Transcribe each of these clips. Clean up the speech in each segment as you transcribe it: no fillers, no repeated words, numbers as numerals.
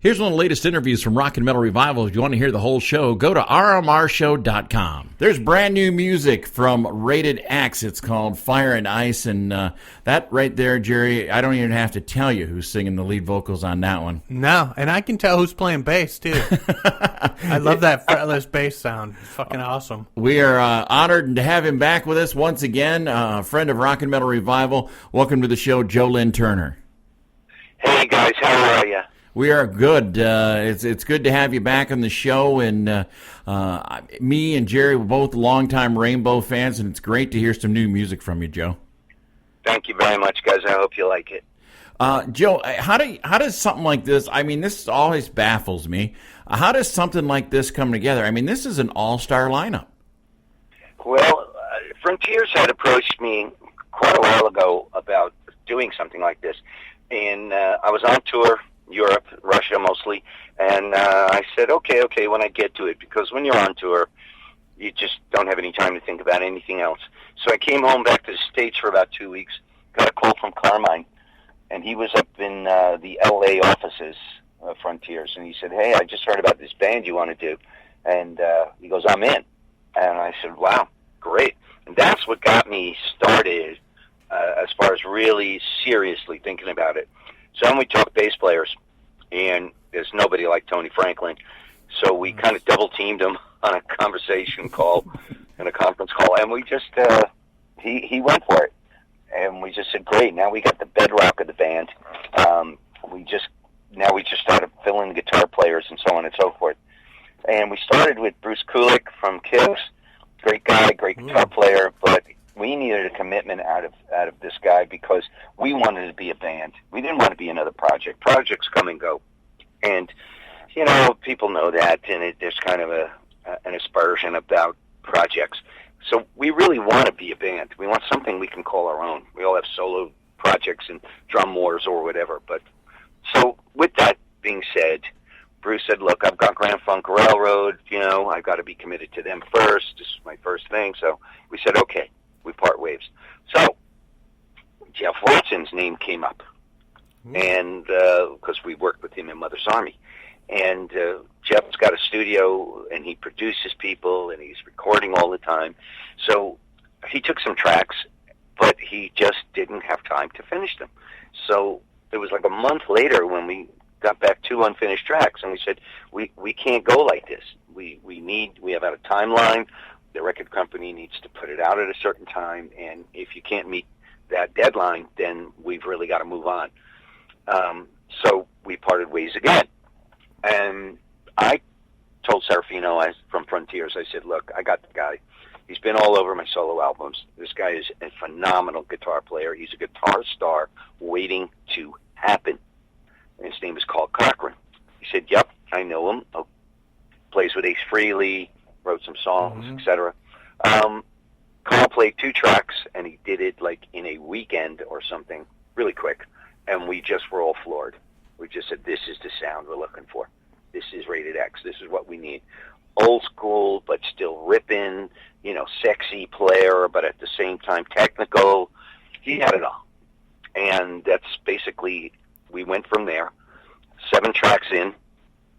Here's one of the latest interviews from Rock and Metal Revival. If you want to hear the whole show, go to rmrshow.com. There's brand new music from Rated X. It's called Fire and Ice, and that right there, Jerry, I don't even have to tell you who's singing the lead vocals on that one. No, and I can tell who's playing bass, too. I love that fretless bass sound. It's fucking awesome. We are honored to have him back with us once again, a friend of Rock and Metal Revival. Welcome to the show, Joe-Lynn-Turner. Hey, guys, how are you? We are good. It's good to have you back on the show, and me and Jerry were both longtime Rainbow fans, and it's great to hear some new music from you, Joe. Thank you very much, guys. I hope you like it. Joe, how does something like this? I mean, this always baffles me. How does something like this come together? I mean, this is an all-star lineup. Well, Frontiers had approached me quite a while ago about doing something like this, and I was on tour. Europe, Russia mostly, and I said, okay, when I get to it, because when you're on tour, you just don't have any time to think about anything else. So I came home back to the States for about 2 weeks, got a call from Carmine, and he was up in the L.A. offices of Frontiers, and he said, hey, I just heard about this band you want to do, and he goes, I'm in. And I said, wow, great. And that's what got me started as far as really seriously thinking about it. So then we talked bass players, and there's nobody like Tony Franklin. So we kind of double-teamed him on a conversation call and a conference call, and we just, he went for it. And we just said, great, now we got the bedrock of the band. We just started filling the guitar players and so on and so forth. And we started with Bruce Kulick from Kiss, great guy, great guitar player, but we needed a commitment out of this guy because we wanted to be a band. We didn't want to be another project. Projects come and go. And, you know, people know that, and there's kind of an aspersion about projects. So we really want to be a band. We want something we can call our own. We all have solo projects and drum wars or whatever. But so with that being said, Bruce said, look, I've got Grand Funk Railroad, you know, I've got to be committed to them first. This is my first thing. So we said, okay. We part ways. So Jeff Watson's name came up, and because we worked with him in Mother's Army, and Jeff's got a studio, and he produces people, and he's recording all the time. So he took some tracks, but he just didn't have time to finish them. So it was like a month later when we got back 2 unfinished tracks, and we said we can't go like this. We have a timeline. The record company needs to put it out at a certain time, and if you can't meet that deadline, then we've really got to move on. So we parted ways again. And I told Serafino from Frontiers, I said, look, I got the guy. He's been all over my solo albums. This guy is a phenomenal guitar player. He's a guitar star waiting to happen. And his name is Carl Cochran. He said, yep, I know him. Plays with Ace Frehley, wrote some songs, etc. Carl played 2 tracks, and he did it like in a weekend or something, really quick. And we just were all floored. We just said, this is the sound we're looking for. This is Rated X. This is what we need. Old school, but still ripping, you know, sexy player, but at the same time technical. He had it all. And that's basically, we went from there. 7 tracks in,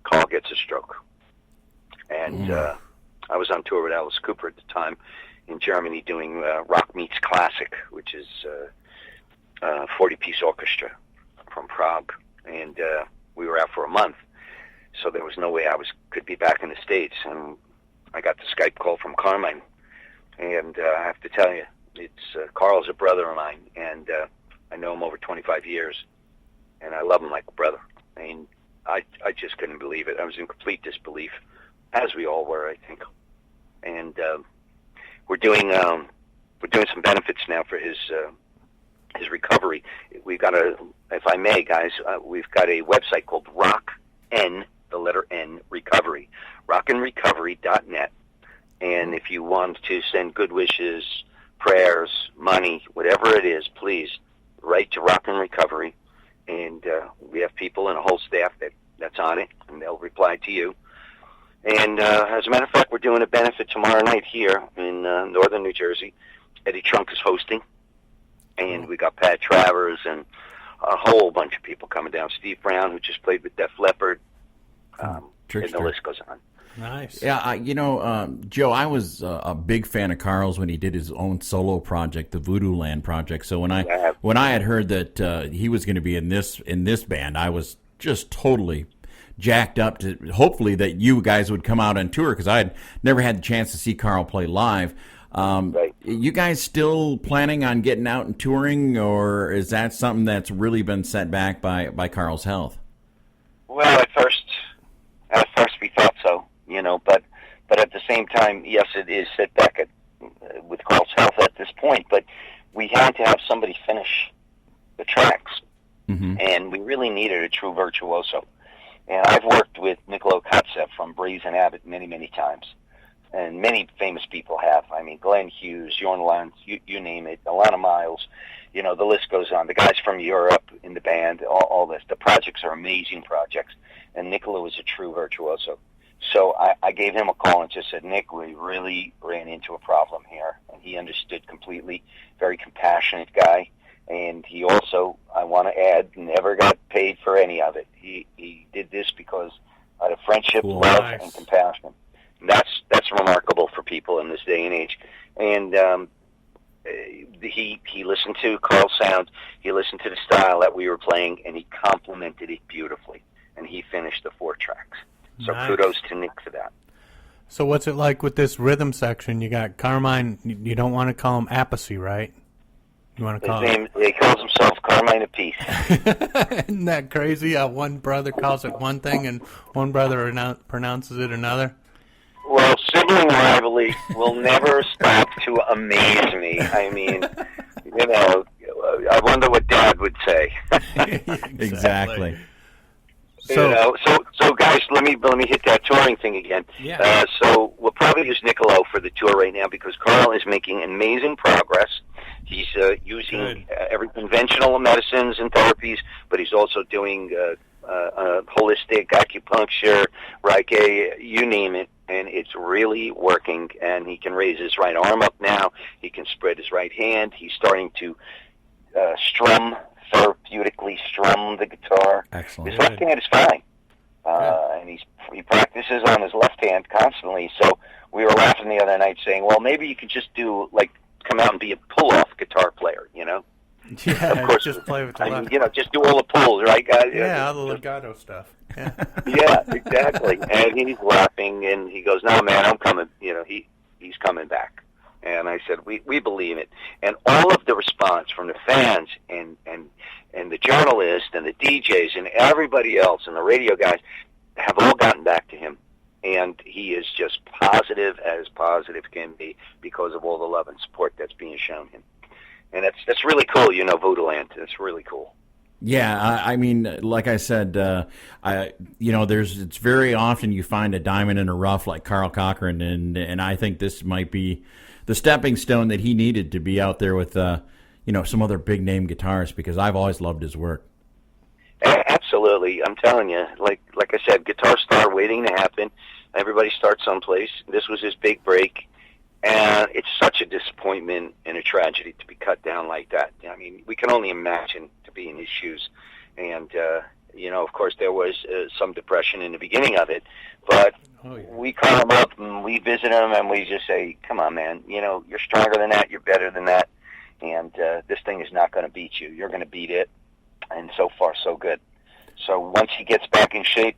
Carl gets a stroke. And I was on tour with Alice Cooper at the time in Germany doing Rock Meets Classic, which is a 40-piece orchestra from Prague. And we were out for a month, so there was no way I could be back in the States. And I got the Skype call from Carmine. And I have to tell you, Carl's a brother of mine, and I know him over 25 years, and I love him like a brother. And I just couldn't believe it. I was in complete disbelief, as we all were, I think. And we're doing some benefits now for his recovery. We've got if I may, guys, we've got a website called RockN, the letter N, Recovery, rockandrecovery.net. And if you want to send good wishes, prayers, money, whatever it is, please write to Rock and Recovery. And we have people and a whole staff that's on it, and they'll reply to you. And as a matter of fact, we're doing a benefit tomorrow night here in northern New Jersey. Eddie Trunk is hosting, and we got Pat Travers and a whole bunch of people coming down. Steve Brown, who just played with Def Leppard, And the list goes on. Nice. Yeah, Joe, I was a big fan of Carl's when he did his own solo project, the Voodoo Land project. So when I had heard that he was going to be in this band, I was just totally jacked up to hopefully that you guys would come out on tour, because I had never had the chance to see Carl play live. Right. You guys still planning on getting out and touring, or is that something that's really been set back by Carl's health? Well, at first we thought so, but at the same time, yes, it is set back with Carl's health at this point. But we had to have somebody finish the tracks, and we really needed a true virtuoso. And I've worked with Niccolo Katsev from Brazen Abbott many, many times. And many famous people have. I mean, Glenn Hughes, Jorn Lance, you name it, Alana Miles, the list goes on. The guys from Europe in the band, all this. The projects are amazing projects. And Niccolo is a true virtuoso. So I gave him a call and just said, Nick, we really ran into a problem here. And he understood completely. Very compassionate guy. And he also, I want to add, never got paid for any of it. He did this because out of friendship, love, and compassion. That's remarkable for people in this day and age. And he listened to Carl's sound, he listened to the style that we were playing, and he complimented it beautifully. And he finished the 4 tracks. So kudos to Nick for that. So what's it like with this rhythm section? You got Carmine. You don't want to call him Appice, right? You want to call him? He calls himself Carmine Appice. Isn't that crazy? How one brother calls it one thing and one brother pronounces it another. Well, sibling rivalry will never stop to amaze me. I mean, I wonder what Dad would say. Exactly. So guys, let me hit that touring thing again. Yeah. So we'll probably use Niccolo for the tour right now because Carl is making amazing progress. He's using every conventional medicines and therapies, but he's also doing holistic acupuncture, Reiki, you name it, and it's really working. And he can raise his right arm up now. He can spread his right hand. He's starting to therapeutically strum the guitar. Excellent. His left hand is fine. And he practices on his left hand constantly. So we were laughing the other night saying, well, maybe you could just come out and be a pull-off guitar player, Yeah, of course, just play with the left. Just do all the pulls, right, guys? Yeah, all the legato stuff. Yeah. Yeah, exactly. And he's laughing, and he goes, no, man, I'm coming. He's coming back. And I said, we believe it. And all of the response from the fans and the journalists and the DJs and everybody else and the radio guys have all gotten back to him. And he is just positive as positive can be because of all the love and support that's being shown him. And that's really cool, Voodoo Land. That's really cool. Yeah, I mean, like I said, it's very often you find a diamond in a rough like Carl Cochran, and I think this might be the stepping stone that he needed to be out there with, some other big name guitarists, because I've always loved his work. Absolutely, I'm telling you, like I said, guitar star waiting to happen. Everybody starts someplace. This was his big break. And it's such a disappointment and a tragedy to be cut down like that. I mean, we can only imagine to be in his shoes. And, of course, there was some depression in the beginning of it. But we call him up and we visit him and we just say, come on, man, you're stronger than that. You're better than that. And this thing is not going to beat you. You're going to beat it. And so far, so good. So once he gets back in shape,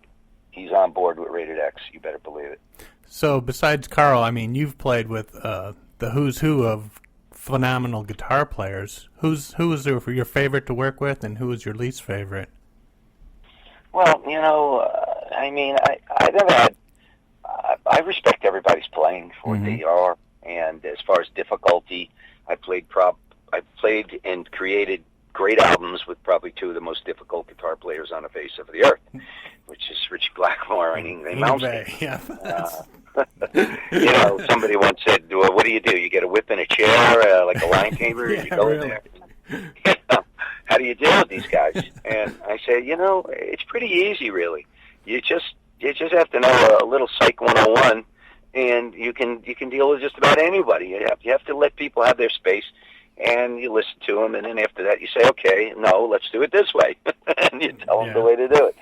he's on board with Rated X. You better believe it. So besides Carl, I mean, you've played with the who's who of phenomenal guitar players. Who was your favorite to work with, and who was your least favorite? Well, I mean, I respect everybody's playing for what they are, and as far as difficulty, I played and created great albums with probably 2 of the most difficult guitar players on the face of the earth, which is Richie Blackmore and Yngwie Malmsteen. Yeah. Somebody once said, well, what do? You get a whip in a chair, like a line tamer, and you go in there. How do you deal with these guys? And I say, it's pretty easy, really. You just have to know a little Psych 101, and you can deal with just about anybody. You have to let people have their space, and you listen to them, and then after that you say, okay, no, let's do it this way, and you tell them the way to do it.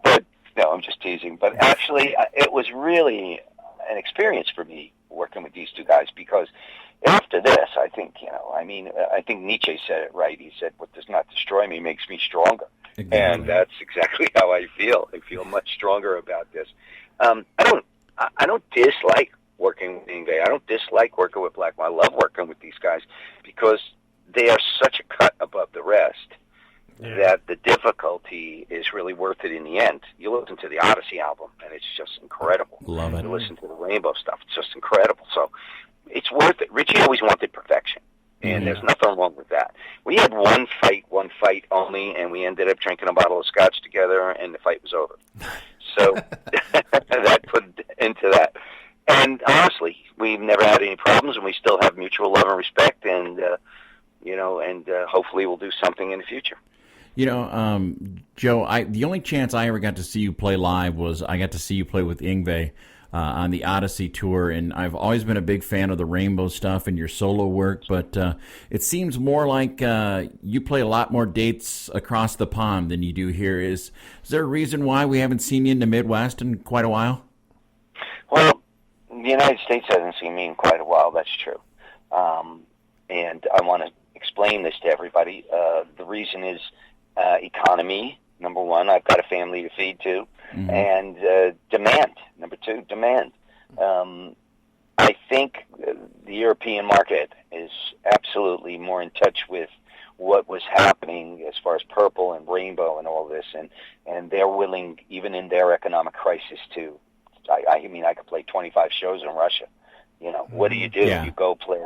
But No, I'm just teasing. But actually, it was really an experience for me working with these two guys, because after this, I think, I think Nietzsche said it right. He said, "What does not destroy me makes me stronger." Exactly. And that's exactly how I feel. I feel much stronger about this. I don't dislike working with Yngwie. I don't dislike working with Blackmore. I love working with these guys because they are such a cut above the rest that the difficulty is really worth it in the end. You listen to the Odyssey album, and it's just incredible. Love it. You listen to the Rainbow stuff. It's just incredible. So it's worth it. Richie always wanted perfection, and there's nothing wrong with that. We had one fight only, and we ended up drinking a bottle of scotch together, and the fight was over. So that put into that. And honestly, we've never had any problems, and we still have mutual love and respect, and hopefully we'll do something in the future. Joe, the only chance I ever got to see you play live was I got to see you play with Yngwie on the Odyssey tour, and I've always been a big fan of the Rainbow stuff and your solo work, but it seems more like you play a lot more dates across the pond than you do here. Is there a reason why we haven't seen you in the Midwest in quite a while? Well, the United States hasn't seen me in quite a while, that's true. And I want to explain this to everybody. The reason is economy, number one. I've got a family to feed too. And demand, number two, demand. I think the European market is absolutely more in touch with what was happening as far as Purple and Rainbow and all this, and they're willing, even in their economic crisis, to. I could play 25 shows in Russia. What do? Yeah. You go play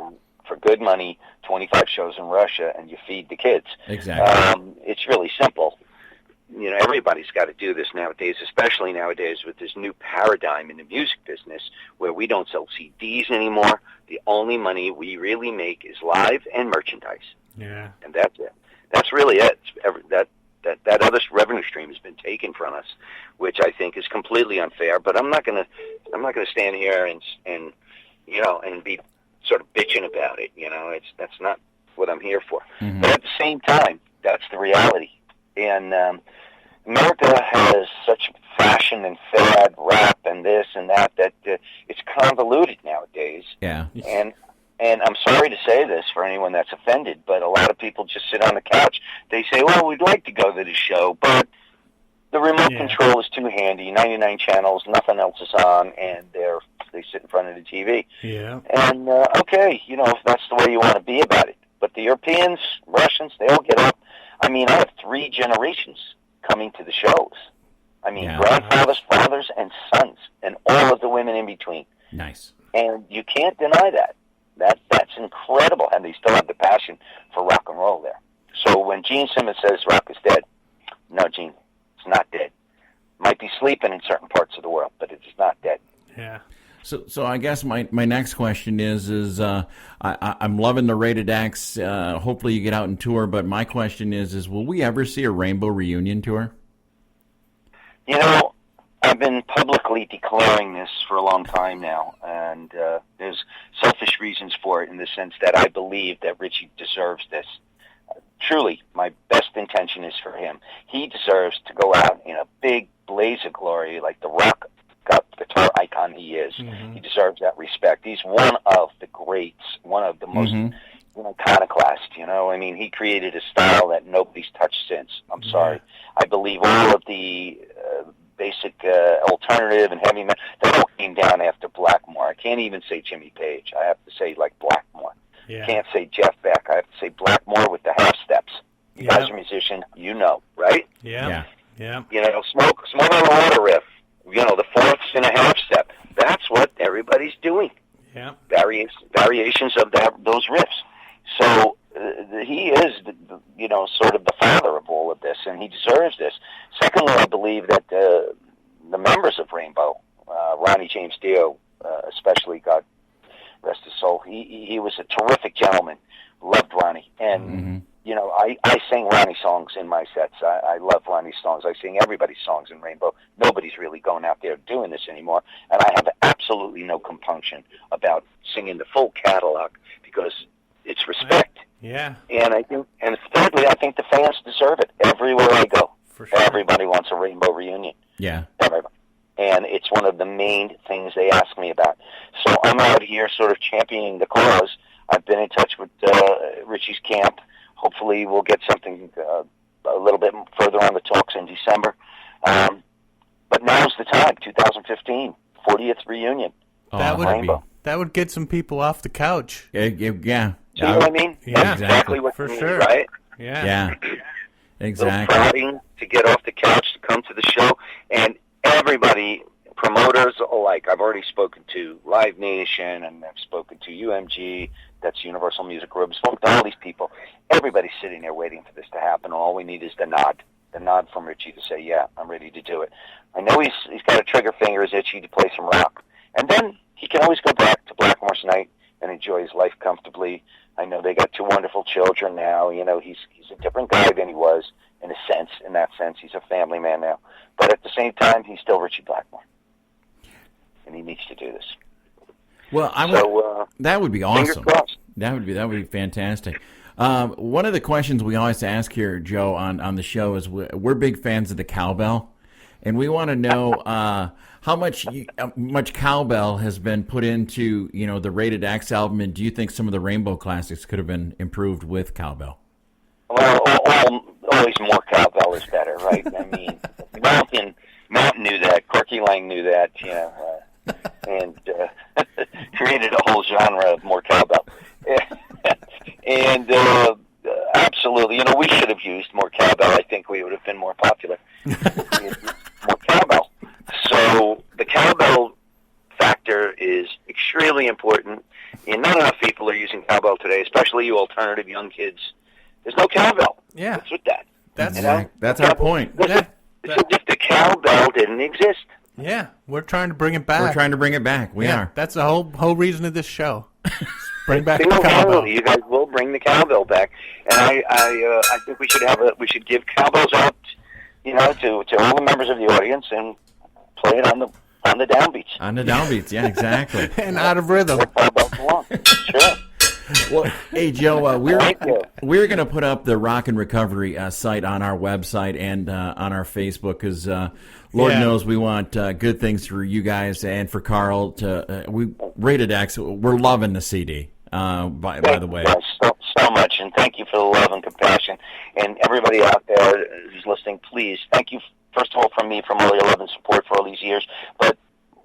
for good money 25 shows in Russia, and you feed the kids. Exactly. It's really simple. Everybody's got to do this nowadays, especially nowadays with this new paradigm in the music business where we don't sell CDs anymore. The only money we really make is live and merchandise. Yeah. And that's it. That's really it. That other revenue stream has been taken from us, which I think is completely unfair. But I'm not gonna stand here and be sort of bitching about it. That's not what I'm here for. Mm-hmm. But at the same time, that's the reality. And America has such fashion and fad rap and this and that it's convoluted nowadays. Yeah. And I'm sorry to say this for anyone that's offended, but a lot of people just sit on the couch. They say, well, we'd like to go to the show, but the remote control is too handy, 99 channels, nothing else is on, and they sit in front of the TV. Yeah. And, okay, if that's the way you want to be about it. But the Europeans, Russians, they all get up. I have 3 generations coming to the shows. Grandfathers, fathers, and sons, and all of the women in between. Nice. And you can't deny that. That's incredible, and they still have the passion for rock and roll there. So when Gene Simmons says rock is dead, no, Gene, it's not dead. Might be sleeping in certain parts of the world, but it's not dead. Yeah. So I guess my next question is I'm loving the Rated X. Hopefully you get out and tour, but my question is will we ever see a Rainbow reunion tour? I've been publicly declaring this for a long time now, and there's selfish reasons for it in the sense that I believe that Richie deserves this. Truly, my best intention is for him. He deserves to go out in a big blaze of glory like the rock guitar icon he is. Mm-hmm. He deserves that respect. He's one of the greats, one of the most iconoclast, he created a style that nobody's touched since. I'm sorry. I believe all of the basic alternative and heavy metal, that all came down after Blackmore. I can't even say Jimmy Page. I have to say Blackmore. Yeah. Can't say Jeff Beck. I have to say Blackmore with the half steps. You guys are musicians, right? Yeah. Yeah. Smoke on the water riff. The fourths and a half step. That's what everybody's doing. Yeah. Variations of those riffs. So he is, sort of the father of all of this, and he deserves this. Secondly, I believe that the members of Rainbow, Ronnie James Dio, especially, God rest his soul, he was a terrific gentleman. Loved Ronnie, and I sing Ronnie songs in my sets. I love Ronnie's songs. I sing everybody's songs in Rainbow. Nobody's really going out there doing this anymore, and I have absolutely no compunction about singing the full catalog because it's respect. Yeah. And thirdly, I think the fans deserve it everywhere I go. For sure. Everybody wants a Rainbow reunion. Yeah. Everybody. And it's one of the main things they ask me about. So I'm out here sort of championing the cause. I've been in touch with Richie's camp. Hopefully we'll get something a little bit further on the talks in December. But now's the time, 2015, 40th reunion. That would get some people off the couch. Yeah. See what I mean? Yeah, That's exactly what for you mean, sure. right? Yeah. Exactly. So prodding to get off the couch to come to the show, and everybody, promoters alike. I've already spoken to Live Nation, and I've spoken to UMG. That's Universal Music Group. I've spoken to all these people. Everybody's sitting there waiting for this to happen. All we need is the nod from Richie to say, yeah, I'm ready to do it. I know he's got a trigger finger is itchy to play some rock, and then he can always go back to Blackmore's Night and enjoy his life comfortably. I know they got 2 wonderful children now. You know, he's a different guy than he was in that sense. He's a family man now. But at the same time, he's still Richie Blackmore. And he needs to do this. Well, that would be awesome. That would be fantastic. One of the questions we always ask here, Joe, on the show is we're big fans of the cowbell, and we want to know how much cowbell has been put into the Rated X album, and do you think some of the Rainbow classics could have been improved with cowbell? Well, always more cowbell is better, right? I mean, Mountain knew that, Corky Lang knew that, and created a whole genre of more cowbell. And absolutely, we should have used more cowbell. I think we would have been more popular. More cowbell. So the cowbell factor is extremely important. And not enough people are using cowbell today, especially you alternative young kids. There's no cowbell. Yeah. What's with that? That's our point. It's as if the cowbell didn't exist. Yeah, we're trying to bring it back. We are. That's the whole reason of this show. Bring back the Cowbell. cowbell. You guys will bring the cowbell back, and I think we should give cowbells out, to all the members of the audience and play it on the downbeats. On the downbeats, yeah, exactly. And out of rhythm. Cowbells belong. Sure. Well, hey Joe, we're going to put up the Rock and Recovery site on our website and on our Facebook because Lord knows we want good things for you guys and for Carl. We Rated X. We're loving the CD. By the way, so much, and thank you for the love and compassion, and everybody out there who's listening. Please, thank you first of all from me, from all your love and support for all these years. But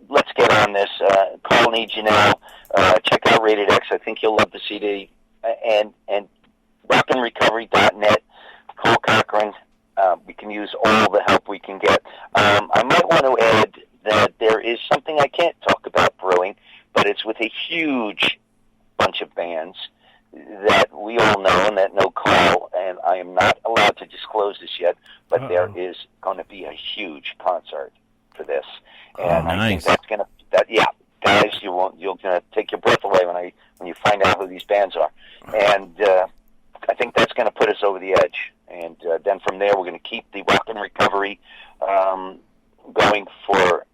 let's get on this. Carl needs you now. Check out Rated X. I think you'll love the CD. And rockandrecovery.net. Call Cochran. We can use all the help we can get. I might want to add that there is something I can't talk about brewing, but it's with a huge bunch of bands that we all know and that know Carl, and I am not allowed to disclose this yet, but there is going to be a huge concert for this. And I think that's going to, guys, you're going to take your breath away when you find out who these bands are. And I think that's going to put us over the edge. And then from there, we're going to keep the Rock and Recovery going for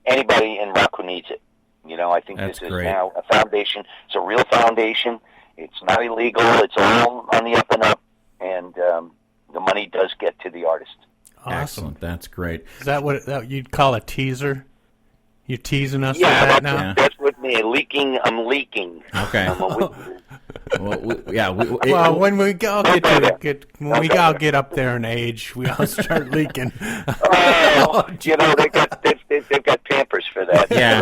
anybody in rock who needs it. I think that's this is great. Now a foundation. It's a real foundation. It's not illegal. It's all on the up and up. And the money does get to the artist. Awesome. Excellent. That's great. Is that what you'd call a teaser? You're teasing us with that now? Yeah. That's with me. I'm leaking. Okay. When we all get up there in age, we all start leaking. They've got Pampers for that. Yeah.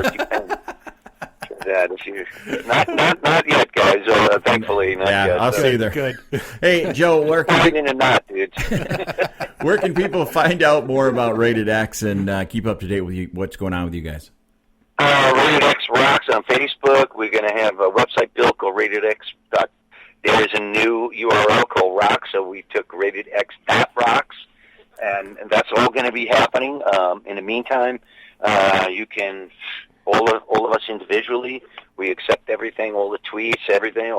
Not yet, guys. Thankfully, not yet. I'll see there. Good. Hey, Joe, where can people find out more about Rated X and keep up to date with you? What's going on with you guys? Rated X Rocks on Facebook. We're going to have a website built called Rated X. There is a new URL called Rock, so we took Rated X .rocks, and that's all going to be happening. In the meantime, you can all of us individually. We accept everything, all the tweets, everything.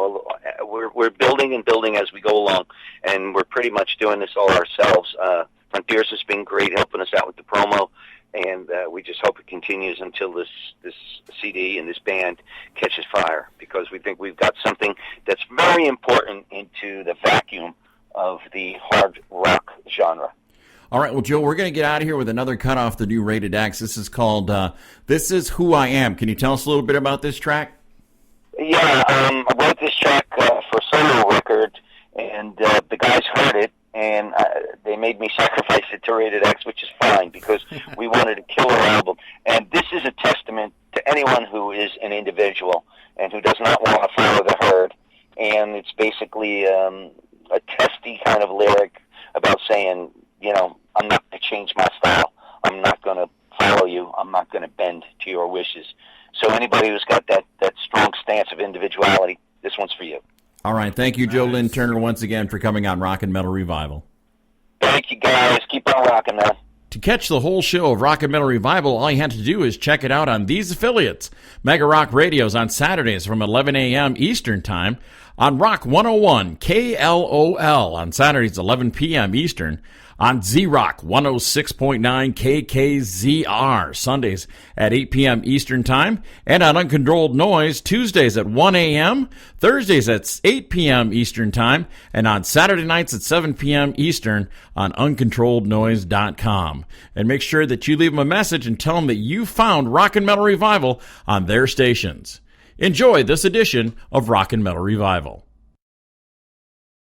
We're building and building as we go along, and we're pretty much doing this all ourselves. Frontiers has been great helping us out with the promo, and we just hope it continues until this CD and this band catches fire, because we think we've got something that's very important into the vacuum of the hard rock genre. All right, well, Joe, we're going to get out of here with another cut off the new Rated X. This is called This Is Who I Am. Can you tell us a little bit about this track? Yeah, I wrote this track for a solo record, and the guys heard it, and they made me sacrifice it to Rated X, which is fine, because we wanted a killer album. And this is a testament to anyone who is an individual and who does not want to follow the herd. And it's basically a testy kind of lyric about saying, you know, I'm not going to change my style. I'm not going to follow you. I'm not going to bend to your wishes. So anybody who's got that strong stance of individuality, this one's for you. All right. Thank you, Joe-Lynn-Turner, once again for coming on Rock and Metal Revival. Thank you, guys. Keep on rocking, man. To catch the whole show of Rock and Metal Revival, all you have to do is check it out on these affiliates. Mega Rock Radios on Saturdays from 11 a.m. Eastern Time. On Rock 101 KLOL on Saturdays 11 p.m. Eastern. On Z-Rock 106.9 KKZR Sundays at 8 p.m. Eastern Time. And on Uncontrolled Noise Tuesdays at 1 a.m., Thursdays at 8 p.m. Eastern Time, and on Saturday nights at 7 p.m. Eastern on UncontrolledNoise.com. And make sure that you leave them a message and tell them that you found Rock and Metal Revival on their stations. Enjoy this edition of Rock and Metal Revival.